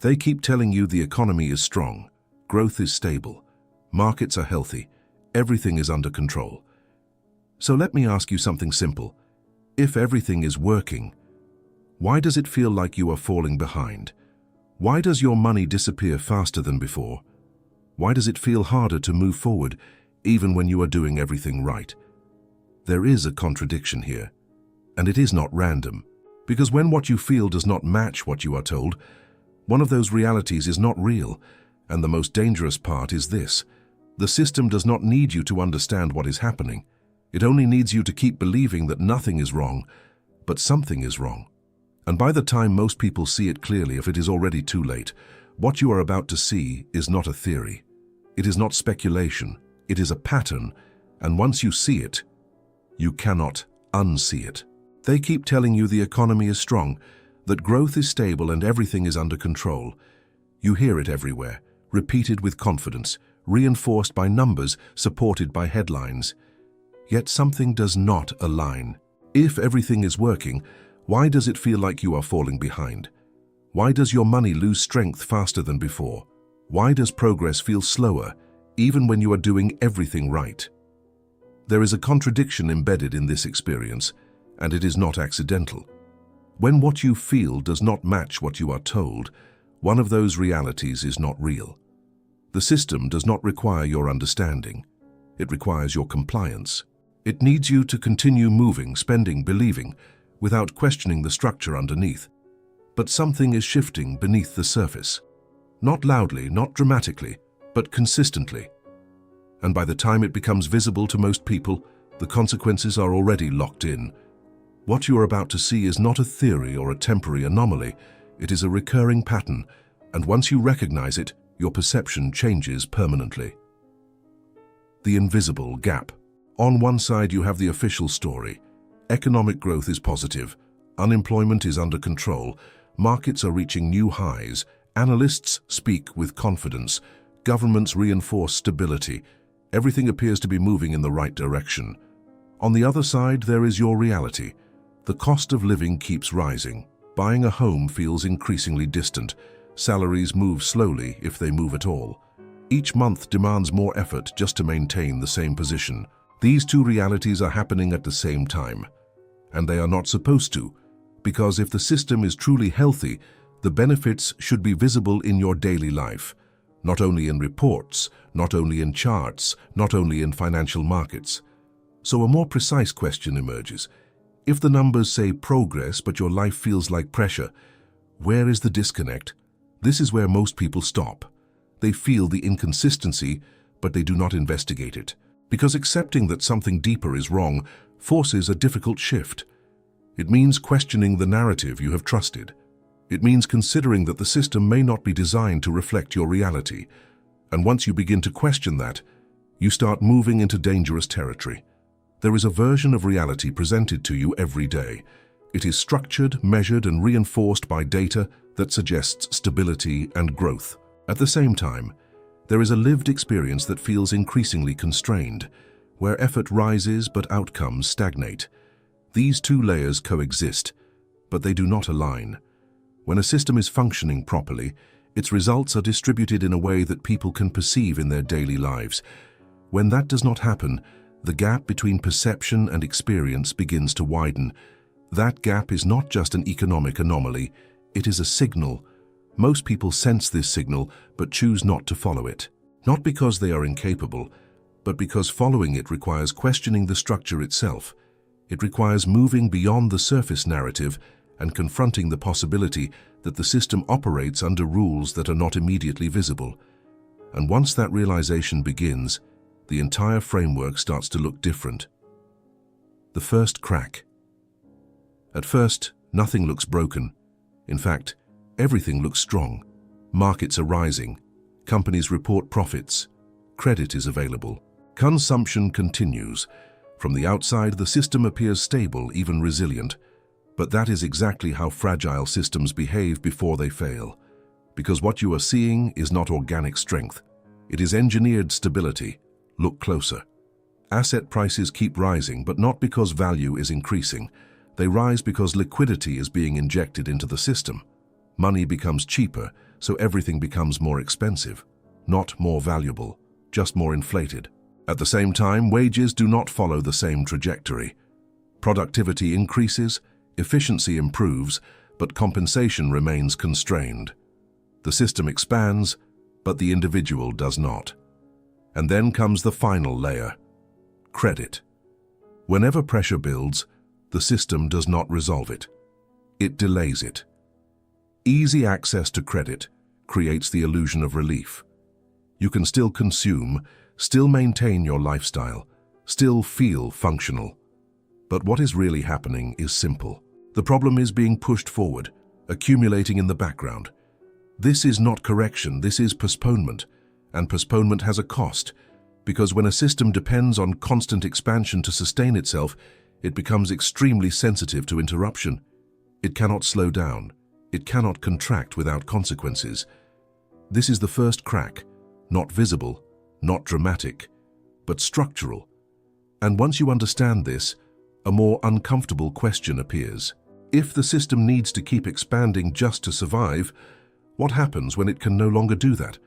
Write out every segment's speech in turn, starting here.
They keep telling you the economy is strong, growth is stable, markets are healthy, everything is under control. So let me ask you something simple. If everything is working, why does it feel like you are falling behind? Why does your money disappear faster than before? Why does it feel harder to move forward, even when you are doing everything right? There is a contradiction here, and it is not random, because when what you feel does not match what you are told, one of those realities is not real, and the most dangerous part is this. The system does not need you to understand what is happening. It only needs you to keep believing that nothing is wrong, but something is wrong. And by the time most people see it clearly, if it is already too late, what you are about to see is not a theory. It is not speculation. It is a pattern, and once you see it, you cannot unsee it. They keep telling you the economy is strong, that growth is stable and everything is under control. You hear it everywhere, repeated with confidence, reinforced by numbers, supported by headlines. Yet something does not align. If everything is working, why does it feel like you are falling behind? Why does your money lose strength faster than before? Why does progress feel slower, even when you are doing everything right? There is a contradiction embedded in this experience, and it is not accidental. When what you feel does not match what you are told, one of those realities is not real. The system does not require your understanding. It requires your compliance. It needs you to continue moving, spending, believing, without questioning the structure underneath. But something is shifting beneath the surface. Not loudly, not dramatically, but consistently. And by the time it becomes visible to most people, the consequences are already locked in. What you are about to see is not a theory or a temporary anomaly. It is a recurring pattern, and once you recognize it, your perception changes permanently. The invisible gap. On one side, you have the official story. Economic growth is positive, unemployment is under control, markets are reaching new highs, analysts speak with confidence, governments reinforce stability, everything appears to be moving in the right direction. On the other side, there is your reality. The cost of living keeps rising. Buying a home feels increasingly distant. Salaries move slowly, if they move at all. Each month demands more effort just to maintain the same position. These two realities are happening at the same time. And they are not supposed to, because if the system is truly healthy, the benefits should be visible in your daily life, not only in reports, not only in charts, not only in financial markets. So a more precise question emerges. If the numbers say progress, but your life feels like pressure, where is the disconnect? This is where most people stop. They feel the inconsistency, but they do not investigate it. Because accepting that something deeper is wrong forces a difficult shift. It means questioning the narrative you have trusted. It means considering that the system may not be designed to reflect your reality. And once you begin to question that, you start moving into dangerous territory. There is a version of reality presented to you every day. It is structured, measured, and reinforced by data that suggests stability and growth. At the same time, there is a lived experience that feels increasingly constrained, where effort rises but outcomes stagnate. These two layers coexist, but they do not align. When a system is functioning properly, its results are distributed in a way that people can perceive in their daily lives. When that does not happen, the gap between perception and experience begins to widen. That gap is not just an economic anomaly, it is a signal. Most people sense this signal but choose not to follow it. Not because they are incapable, but because following it requires questioning the structure itself. It requires moving beyond the surface narrative and confronting the possibility that the system operates under rules that are not immediately visible. And once that realization begins, the entire framework starts to look different. The first crack. At first, nothing looks broken. In fact, everything looks strong. Markets are rising. Companies report profits. Credit is available. Consumption continues. From the outside, the system appears stable, even resilient. But that is exactly how fragile systems behave before they fail. Because what you are seeing is not organic strength. It is engineered stability. Look closer. Asset prices keep rising, but not because value is increasing. They rise because liquidity is being injected into the system. Money becomes cheaper, so everything becomes more expensive. Not more valuable, just more inflated. At the same time, wages do not follow the same trajectory. Productivity increases, efficiency improves, but compensation remains constrained. The system expands, but the individual does not. And then comes the final layer: credit. Whenever pressure builds, the system does not resolve it. It delays it. Easy access to credit creates the illusion of relief. You can still consume, still maintain your lifestyle, still feel functional. But what is really happening is simple. The problem is being pushed forward, accumulating in the background. This is not correction, this is postponement. And postponement has a cost, because when a system depends on constant expansion to sustain itself, it becomes extremely sensitive to interruption. It cannot slow down. It cannot contract without consequences. This is the first crack, not visible, not dramatic, but structural. And once you understand this, a more uncomfortable question appears. If the system needs to keep expanding just to survive, what happens when it can no longer do that?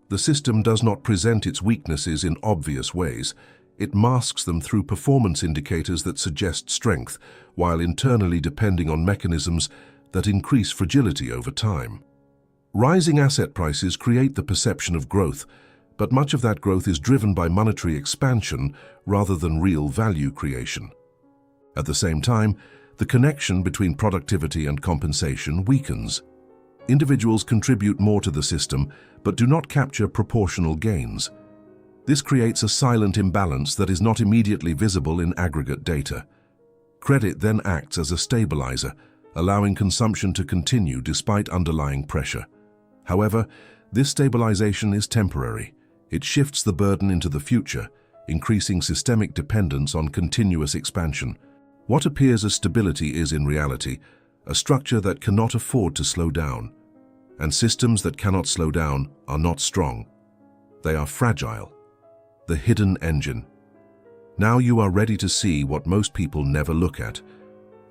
The system does not present its weaknesses in obvious ways. It masks them through performance indicators that suggest strength, while internally depending on mechanisms that increase fragility over time. Rising asset prices create the perception of growth, but much of that growth is driven by monetary expansion rather than real value creation. At the same time, the connection between productivity and compensation weakens. Individuals contribute more to the system, but do not capture proportional gains. This creates a silent imbalance that is not immediately visible in aggregate data. Credit then acts as a stabilizer, allowing consumption to continue despite underlying pressure. However, this stabilization is temporary. It shifts the burden into the future, increasing systemic dependence on continuous expansion. What appears as stability is, in reality, a structure that cannot afford to slow down. And systems that cannot slow down are not strong. They are fragile. The hidden engine. Now you are ready to see what most people never look at.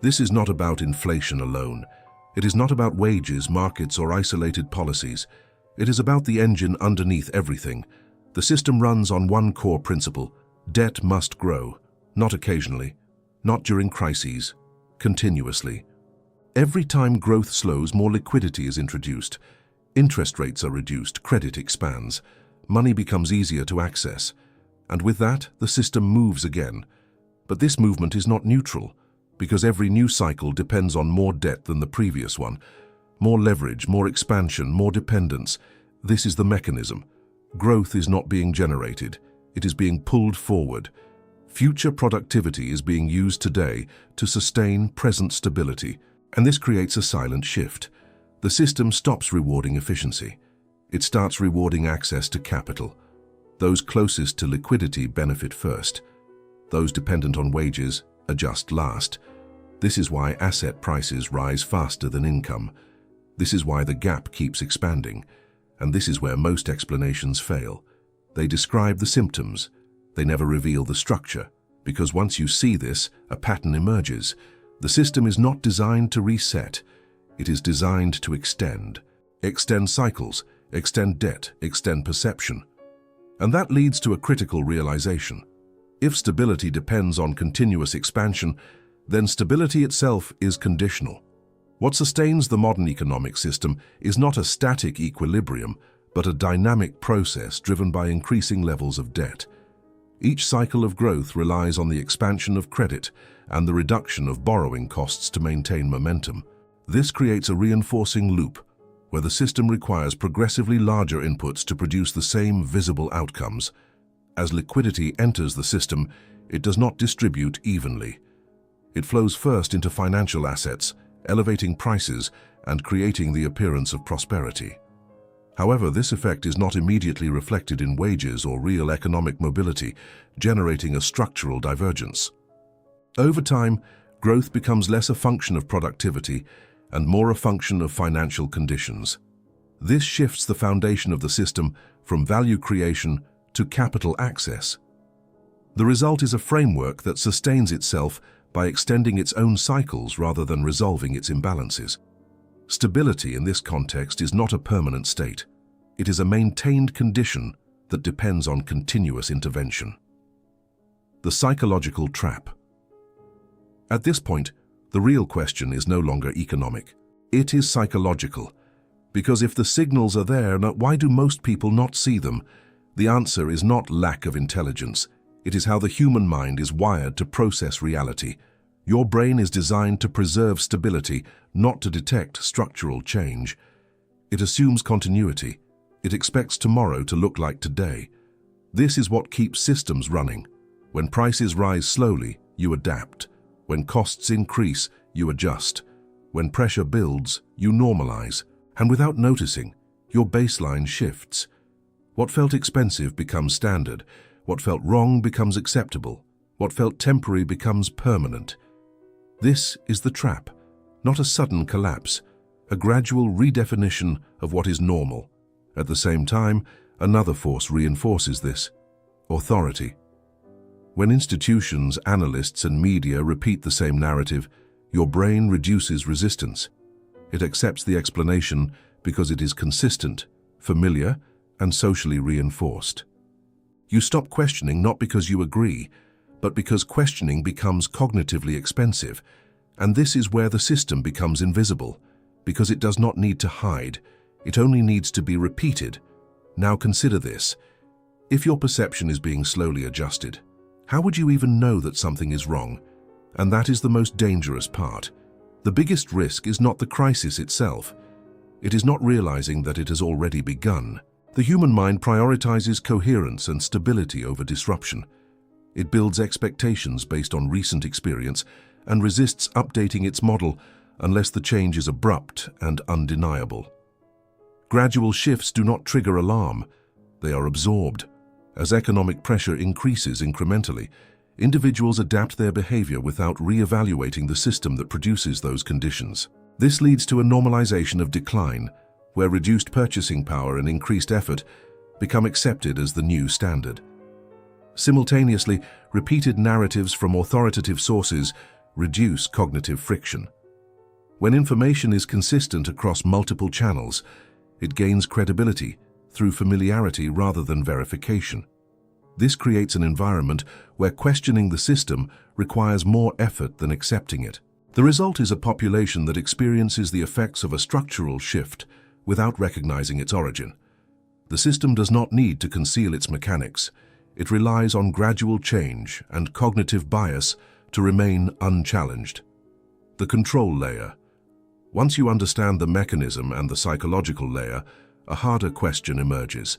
This is not about inflation alone. It is not about wages, markets, or isolated policies. It is about the engine underneath everything. The system runs on one core principle: debt must grow, not occasionally, not during crises, continuously. Every time growth slows, more liquidity is introduced. Interest rates are reduced, credit expands, money becomes easier to access. And with that, the system moves again. But this movement is not neutral, because every new cycle depends on more debt than the previous one. More leverage, more expansion, more dependence. This is the mechanism. Growth is not being generated, it is being pulled forward. Future productivity is being used today to sustain present stability, and this creates a silent shift. The system stops rewarding efficiency. It starts rewarding access to capital. Those closest to liquidity benefit first. Those dependent on wages adjust last. This is why asset prices rise faster than income. This is why the gap keeps expanding. And this is where most explanations fail. They describe the symptoms. They never reveal the structure. Because once you see this, a pattern emerges. The system is not designed to reset. It is designed to extend. Extend cycles, extend debt, extend perception. And that leads to a critical realization. If stability depends on continuous expansion, then stability itself is conditional. What sustains the modern economic system is not a static equilibrium, but a dynamic process driven by increasing levels of debt. Each cycle of growth relies on the expansion of credit and the reduction of borrowing costs to maintain momentum. This creates a reinforcing loop, where the system requires progressively larger inputs to produce the same visible outcomes. As liquidity enters the system, it does not distribute evenly. It flows first into financial assets, elevating prices and creating the appearance of prosperity. However, this effect is not immediately reflected in wages or real economic mobility, generating a structural divergence. Over time, growth becomes less a function of productivity and more a function of financial conditions. This shifts the foundation of the system from value creation to capital access. The result is a framework that sustains itself by extending its own cycles rather than resolving its imbalances. Stability in this context is not a permanent state. It is a maintained condition that depends on continuous intervention. The psychological trap. At this point, the real question is no longer economic. It is psychological. Because if the signals are there, why do most people not see them? The answer is not lack of intelligence. It is how the human mind is wired to process reality. Your brain is designed to preserve stability, not to detect structural change. It assumes continuity. It expects tomorrow to look like today. This is what keeps systems running. When prices rise slowly, you adapt. When costs increase, you adjust. When pressure builds, you normalize. And without noticing, your baseline shifts. What felt expensive becomes standard. What felt wrong becomes acceptable. What felt temporary becomes permanent. This is the trap, not a sudden collapse, a gradual redefinition of what is normal. At the same time, another force reinforces this: authority. When institutions, analysts, and media repeat the same narrative, your brain reduces resistance. It accepts the explanation because it is consistent, familiar, and socially reinforced. You stop questioning not because you agree, but because questioning becomes cognitively expensive, and this is where the system becomes invisible, because it does not need to hide, it only needs to be repeated. Now consider this. If your perception is being slowly adjusted, how would you even know that something is wrong? And that is the most dangerous part. The biggest risk is not the crisis itself. It is not realizing that it has already begun. The human mind prioritizes coherence and stability over disruption. It builds expectations based on recent experience and resists updating its model unless the change is abrupt and undeniable. Gradual shifts do not trigger alarm. They are absorbed. As economic pressure increases incrementally, individuals adapt their behavior without re-evaluating the system that produces those conditions. This leads to a normalization of decline, where reduced purchasing power and increased effort become accepted as the new standard. Simultaneously, repeated narratives from authoritative sources reduce cognitive friction. When information is consistent across multiple channels, it gains credibility through familiarity rather than verification. This creates an environment where questioning the system requires more effort than accepting it. The result is a population that experiences the effects of a structural shift without recognizing its origin. The system does not need to conceal its mechanics. It relies on gradual change and cognitive bias to remain unchallenged. The control layer. Once you understand the mechanism and the psychological layer, a harder question emerges.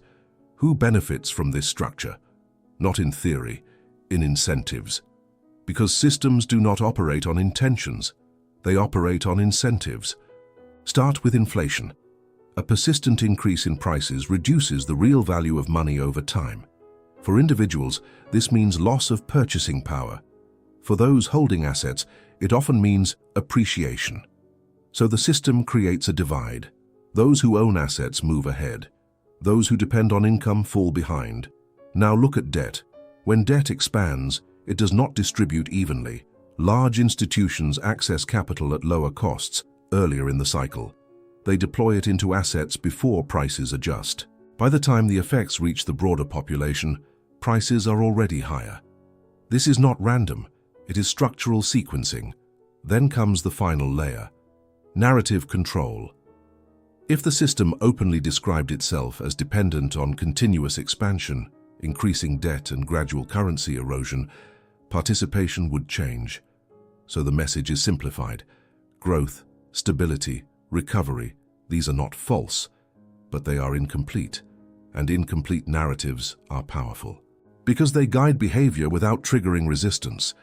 Who benefits from this structure? Not in theory, in incentives. Because systems do not operate on intentions, they operate on incentives. Start with inflation. A persistent increase in prices reduces the real value of money over time. For individuals, this means loss of purchasing power. For those holding assets, it often means appreciation. So the system creates a divide. Those who own assets move ahead. Those who depend on income fall behind. Now look at debt. When debt expands, it does not distribute evenly. Large institutions access capital at lower costs earlier in the cycle. They deploy it into assets before prices adjust. By the time the effects reach the broader population, prices are already higher. This is not random, it is structural sequencing. Then comes the final layer: narrative control. If the system openly described itself as dependent on continuous expansion, increasing debt and gradual currency erosion, participation would change. So the message is simplified. Growth, stability, recovery, these are not false, but they are incomplete, and incomplete narratives are powerful. Because they guide behavior without triggering resistance.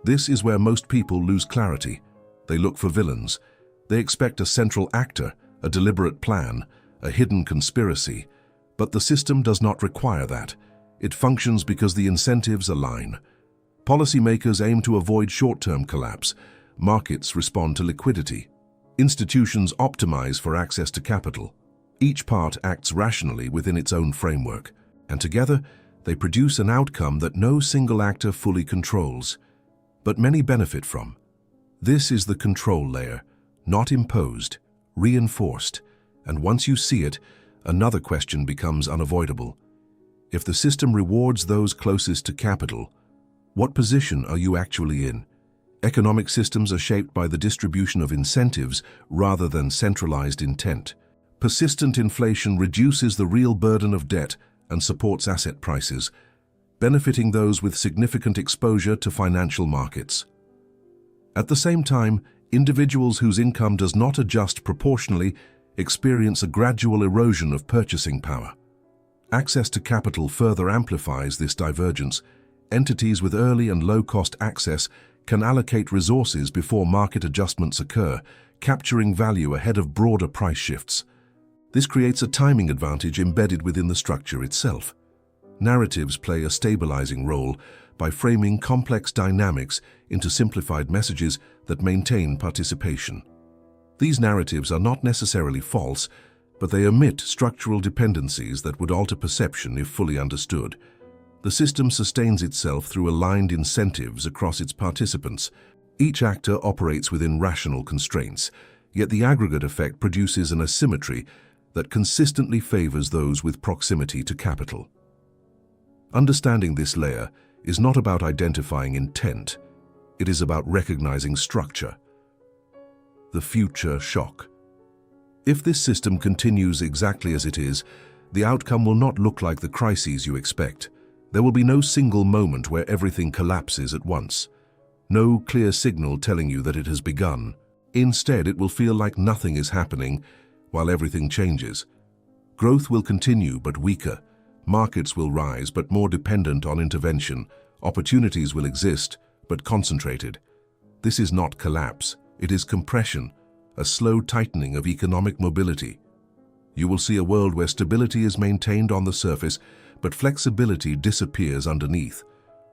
This is where most people lose clarity. They look for villains. They expect a central actor, a deliberate plan, a hidden conspiracy. But the system does not require that. It functions because the incentives align. Policymakers aim to avoid short-term collapse. Markets respond to liquidity. Institutions optimize for access to capital. Each part acts rationally within its own framework, and together they produce an outcome that no single actor fully controls, but many benefit from. This is the control layer, not imposed, reinforced, and once you see it, another question becomes unavoidable. If the system rewards those closest to capital, what position are you actually in? Economic systems are shaped by the distribution of incentives rather than centralized intent. Persistent inflation reduces the real burden of debt and supports asset prices, benefiting those with significant exposure to financial markets. At the same time, individuals whose income does not adjust proportionally experience a gradual erosion of purchasing power. Access to capital further amplifies this divergence. Entities with early and low-cost access can allocate resources before market adjustments occur, capturing value ahead of broader price shifts. This creates a timing advantage embedded within the structure itself. Narratives play a stabilizing role by framing complex dynamics into simplified messages that maintain participation. These narratives are not necessarily false, but they omit structural dependencies that would alter perception if fully understood. The system sustains itself through aligned incentives across its participants. Each actor operates within rational constraints, yet the aggregate effect produces an asymmetry that consistently favors those with proximity to capital. Understanding this layer is not about identifying intent, it is about recognizing structure. The future shock. If this system continues exactly as it is, the outcome will not look like the crises you expect. There will be no single moment where everything collapses at once. No clear signal telling you that it has begun. Instead, it will feel like nothing is happening while everything changes. Growth will continue, but weaker. Markets will rise, but more dependent on intervention. Opportunities will exist, but concentrated. This is not collapse, it is compression, a slow tightening of economic mobility. You will see a world where stability is maintained on the surface, but flexibility disappears underneath,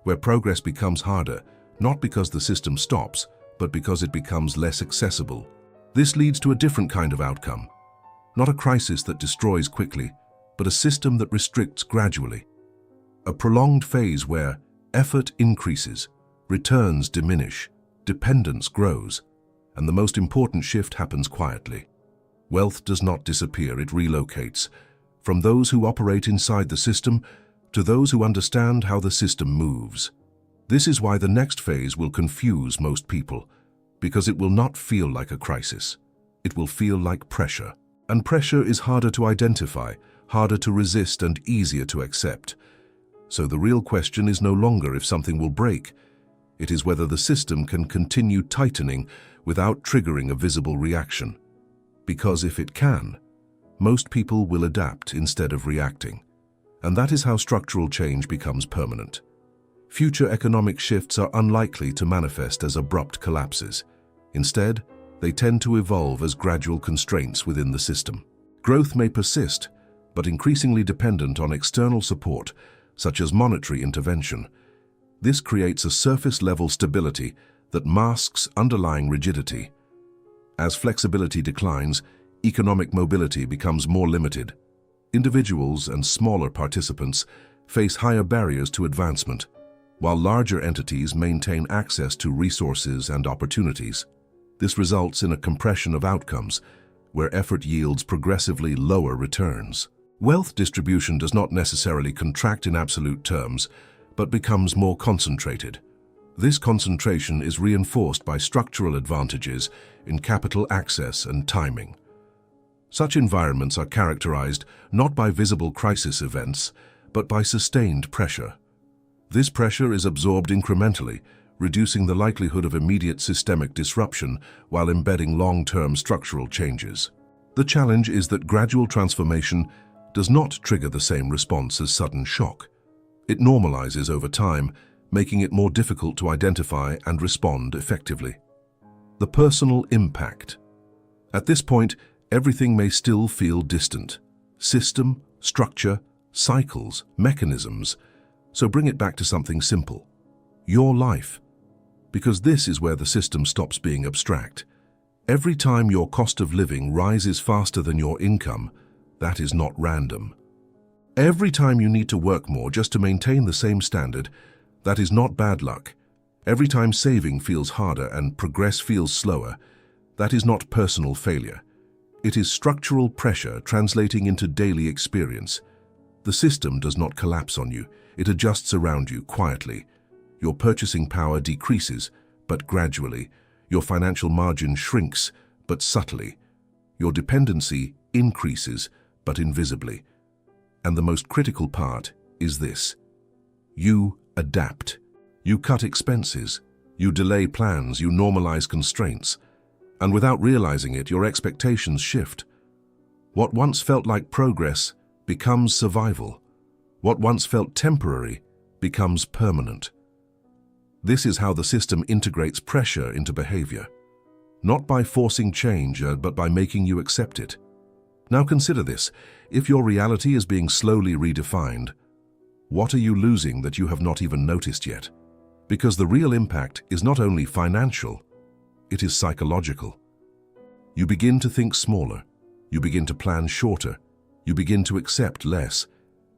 where progress becomes harder, not because the system stops, but because it becomes less accessible. This leads to a different kind of outcome. Not a crisis that destroys quickly, but a system that restricts gradually. A prolonged phase where effort increases, returns diminish, dependence grows, and the most important shift happens quietly. Wealth does not disappear, it relocates, from those who operate inside the system to those who understand how the system moves. This is why the next phase will confuse most people, because it will not feel like a crisis. It will feel like pressure. And pressure is harder to identify, harder to resist, and easier to accept. So the real question is no longer if something will break. It is whether the system can continue tightening without triggering a visible reaction. Because if it can, most people will adapt instead of reacting. And that is how structural change becomes permanent. Future economic shifts are unlikely to manifest as abrupt collapses. Instead, they tend to evolve as gradual constraints within the system. Growth may persist, but increasingly dependent on external support, such as monetary intervention. This creates a surface-level stability that masks underlying rigidity. As flexibility declines, economic mobility becomes more limited. Individuals and smaller participants face higher barriers to advancement, while larger entities maintain access to resources and opportunities. This results in a compression of outcomes, where effort yields progressively lower returns. Wealth distribution does not necessarily contract in absolute terms, but becomes more concentrated. This concentration is reinforced by structural advantages in capital access and timing. Such environments are characterized not by visible crisis events, but by sustained pressure. This pressure is absorbed incrementally, reducing the likelihood of immediate systemic disruption while embedding long-term structural changes. The challenge is that gradual transformation does not trigger the same response as sudden shock. It normalizes over time, making it more difficult to identify and respond effectively. The personal impact. At this point, everything may still feel distant. System, structure, cycles, mechanisms. So bring it back to something simple. Your life. Because this is where the system stops being abstract. Every time your cost of living rises faster than your income, that is not random. Every time you need to work more just to maintain the same standard, that is not bad luck. Every time saving feels harder and progress feels slower, that is not personal failure. It is structural pressure translating into daily experience. The system does not collapse on you. It adjusts around you quietly. Your purchasing power decreases, but gradually. Your financial margin shrinks, but subtly. Your dependency increases, but invisibly. And the most critical part is this. You adapt. You cut expenses. You delay plans. You normalize constraints. And without realizing it, your expectations shift. What once felt like progress becomes survival. What once felt temporary becomes permanent. This is how the system integrates pressure into behavior. Not by forcing change, but by making you accept it. Now consider this. If your reality is being slowly redefined, what are you losing that you have not even noticed yet? Because the real impact is not only financial, it is psychological. You begin to think smaller. You begin to plan shorter. You begin to accept less.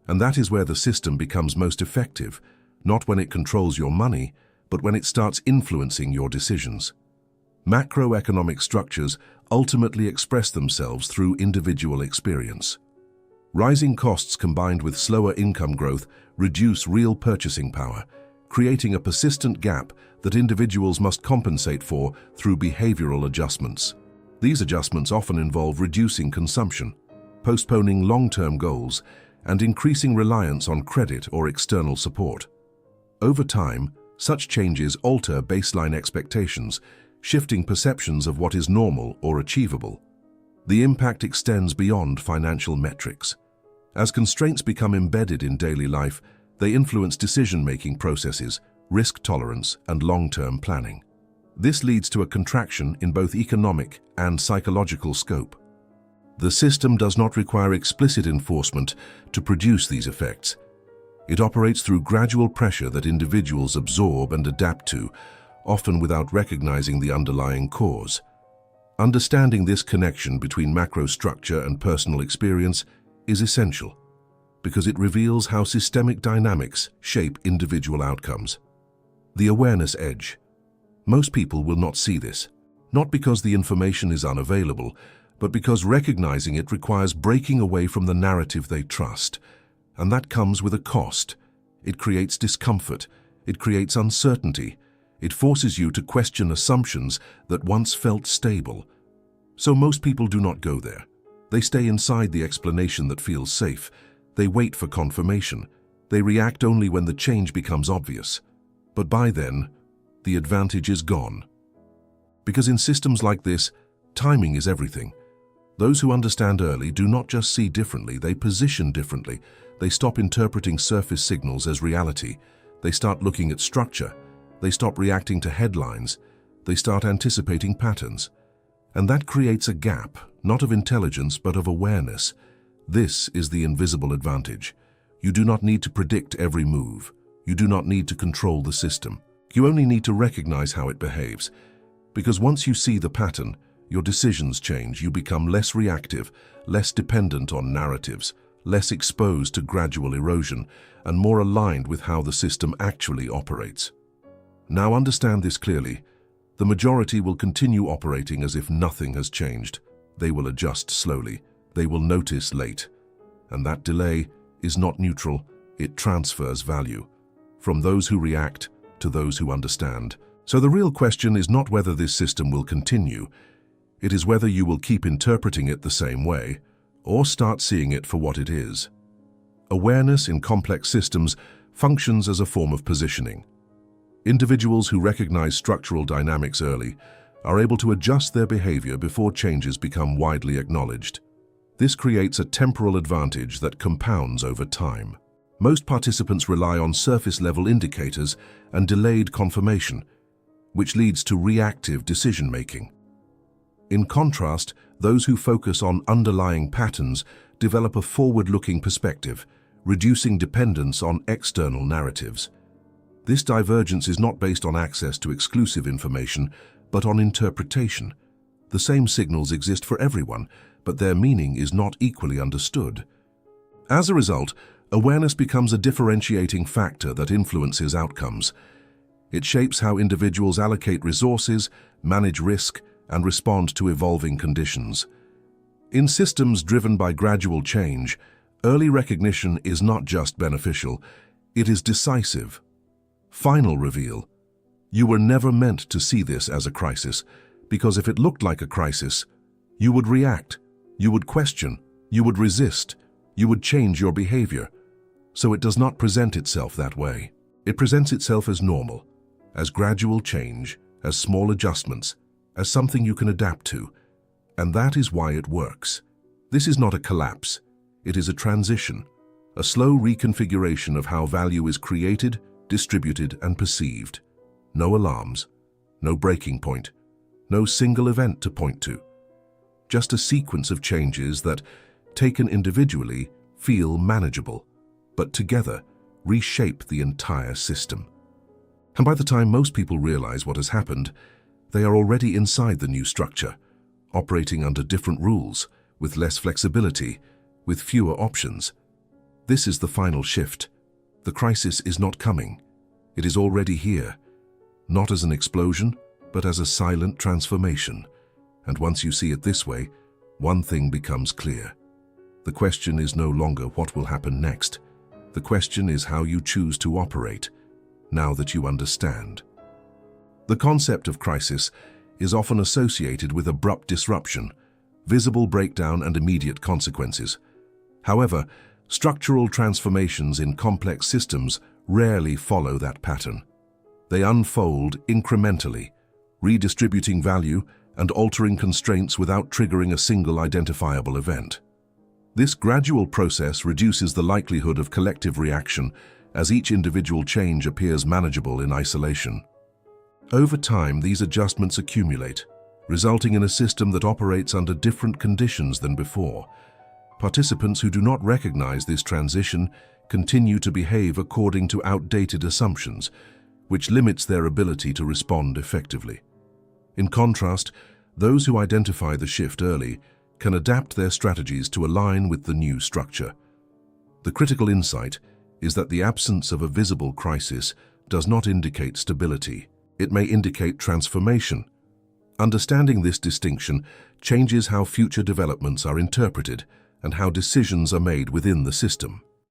And that is where the system becomes most effective, not when it controls your money, but when it starts influencing your decisions. Macroeconomic structures ultimately express themselves through individual experience. Rising costs combined with slower income growth reduce real purchasing power, creating a persistent gap that individuals must compensate for through behavioral adjustments. These adjustments often involve reducing consumption, postponing long-term goals, and increasing reliance on credit or external support. Over time, such changes alter baseline expectations, shifting perceptions of what is normal or achievable. The impact extends beyond financial metrics. As constraints become embedded in daily life, they influence decision-making processes, risk tolerance, and long-term planning. This leads to a contraction in both economic and psychological scope. The system does not require explicit enforcement to produce these effects. It operates through gradual pressure that individuals absorb and adapt to, often without recognizing the underlying cause. Understanding this connection between macro structure and personal experience is essential, because it reveals how systemic dynamics shape individual outcomes. The awareness edge. Most people will not see this, not because the information is unavailable, but because recognizing it requires breaking away from the narrative they trust. And that comes with a cost. It creates discomfort. It creates uncertainty. It forces you to question assumptions that once felt stable. So most people do not go there. They stay inside the explanation that feels safe. They wait for confirmation. They react only when the change becomes obvious. But by then, the advantage is gone. Because in systems like this, timing is everything. Those who understand early do not just see differently, they position differently. They stop interpreting surface signals as reality. They start looking at structure. They stop reacting to headlines. They start anticipating patterns. And that creates a gap, not of intelligence, but of awareness. This is the invisible advantage. You do not need to predict every move. You do not need to control the system. You only need to recognize how it behaves. Because once you see the pattern, your decisions change. You become less reactive, less dependent on narratives, less exposed to gradual erosion, and more aligned with how the system actually operates. Now understand this clearly. The majority will continue operating as if nothing has changed. They will adjust slowly. They will notice late. And that delay is not neutral. It transfers value from those who react to those who understand. So the real question is not whether this system will continue. It is whether you will keep interpreting it the same way or start seeing it for what it is. Awareness in complex systems functions as a form of positioning. Individuals who recognize structural dynamics early are able to adjust their behavior before changes become widely acknowledged. This creates a temporal advantage that compounds over time. Most participants rely on surface-level indicators and delayed confirmation, which leads to reactive decision-making. In contrast, those who focus on underlying patterns develop a forward-looking perspective, reducing dependence on external narratives. This divergence is not based on access to exclusive information, but on interpretation. The same signals exist for everyone, but their meaning is not equally understood. As a result, awareness becomes a differentiating factor that influences outcomes. It shapes how individuals allocate resources, manage risk, and respond to evolving conditions. In systems driven by gradual change, early recognition is not just beneficial, it is decisive. Final reveal. You were never meant to see this as a crisis, because if it looked like a crisis, you would react, you would question, you would resist, you would change your behavior. So it does not present itself that way. It presents itself as normal, as gradual change, as small adjustments, as something you can adapt to. And that is why it works. This is not a collapse. It is a transition, a slow reconfiguration of how value is created, distributed, and perceived. No alarms, no breaking point, no single event to point to. Just a sequence of changes that, taken individually, feel manageable, but together reshape the entire system. And by the time most people realize what has happened, they are already inside the new structure, operating under different rules, with less flexibility, with fewer options. This is the final shift. The crisis is not coming. It is already here, not as an explosion, but as a silent transformation. And once you see it this way, one thing becomes clear. The question is no longer what will happen next. The question is how you choose to operate, now that you understand. The concept of crisis is often associated with abrupt disruption, visible breakdown, and immediate consequences. However, structural transformations in complex systems rarely follow that pattern. They unfold incrementally, redistributing value and altering constraints without triggering a single identifiable event. This gradual process reduces the likelihood of collective reaction as each individual change appears manageable in isolation. Over time, these adjustments accumulate, resulting in a system that operates under different conditions than before. Participants who do not recognize this transition continue to behave according to outdated assumptions, which limits their ability to respond effectively. In contrast, those who identify the shift early can adapt their strategies to align with the new structure. The critical insight is that the absence of a visible crisis does not indicate stability. It may indicate transformation. Understanding this distinction changes how future developments are interpreted and how decisions are made within the system.